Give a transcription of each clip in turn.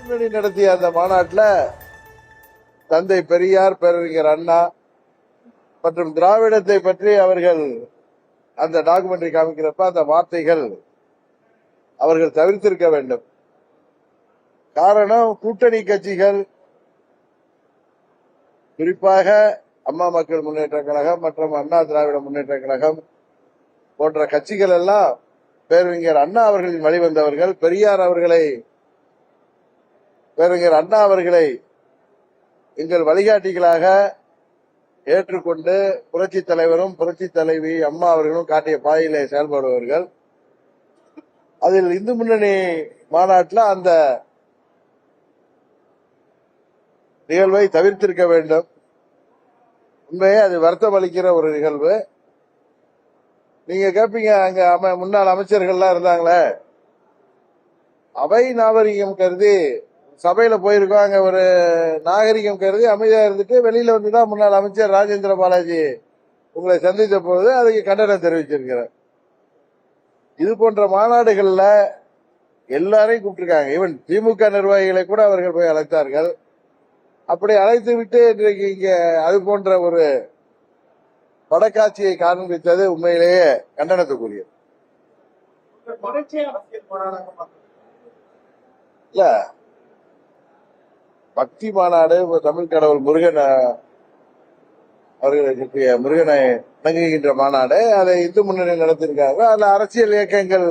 முன்னணி நடத்திய அந்த மாநாட்டில் தந்தை பெரியார், பேரறிஞர் அண்ணா மற்றும் திராவிடத்தை பற்றி அவர்கள் அந்த டாக்குமெண்ட்ரி காமிக்கிறப்ப அந்த வார்த்தைகள் அவர்கள் தவிர்த்திருக்க வேண்டும். காரணம், கூட்டணி கட்சிகள் குறிப்பாக அம்மா மக்கள் முன்னேற்ற கழகம் மற்றும் அண்ணா திராவிட முன்னேற்ற கழகம் போன்ற கட்சிகள் எல்லாம் பேரறிஞர் அண்ணா அவர்களின் வழிவந்தவர்கள். பேரறிஞர் அண்ணா அவர்களை எங்கள் வழிகாட்டிகளாக ஏற்றுக்கொண்டு புரட்சி தலைவரும் புரட்சி தலைவி அம்மா அவர்களும் காட்டிய பாதையிலே செயல்படுபவர்கள். அதில் இந்து முன்னணி மாநாட்டில் அந்த நிகழ்வை தவிர்த்திருக்க வேண்டும். உண்மையே அது வருத்தம் அளிக்கிற ஒரு நிகழ்வு. நீங்க கேட்பீங்க, அங்க முன்னாள் அமைச்சர்கள்லாம் இருந்தாங்களே, அவை நாகரிகம் கருதி சபையில போயிருக்கோம், அங்க ஒரு நாகரிகம் கருதி அமைதியா இருந்துட்டு வெளியில வந்துதான் முன்னாள் அமைச்சர் ராஜேந்திர பாலாஜி உங்களை சந்தித்த போது அதுக்கு கண்டனம் தெரிவிச்சிருக்கிறார். இது போன்ற மாநாடுகள்ல எல்லாரையும் கூப்பிட்டுருக்காங்க. ஈவன் திமுக நிர்வாகிகளை கூட அவர்கள் போய் அழைத்தார்கள். அப்படி அழைத்து விட்டு இன்றைக்கு இங்க அது போன்ற ஒரு படக்காட்சியை காண்பித்தது உண்மையிலேயே கண்டனத்துக்குரியது. இல்ல, பக்தி மாநாடு தமிழ் கடவுள் முருகன் அவர்களுக்கு முருகனை வணங்குகின்ற மாநாடு, அதை இந்து முன்னணி நடத்திருக்காங்க. அதுல அரசியல் இயக்கங்கள்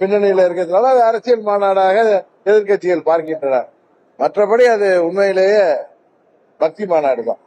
பின்னணியில இருக்கிறதுனால அது அரசியல் மாநாடாக எதிர்கட்சிகள் பார்க்கின்றன. மற்றபடி அது உண்மையிலேயே பக்தி மாநாடு தான்.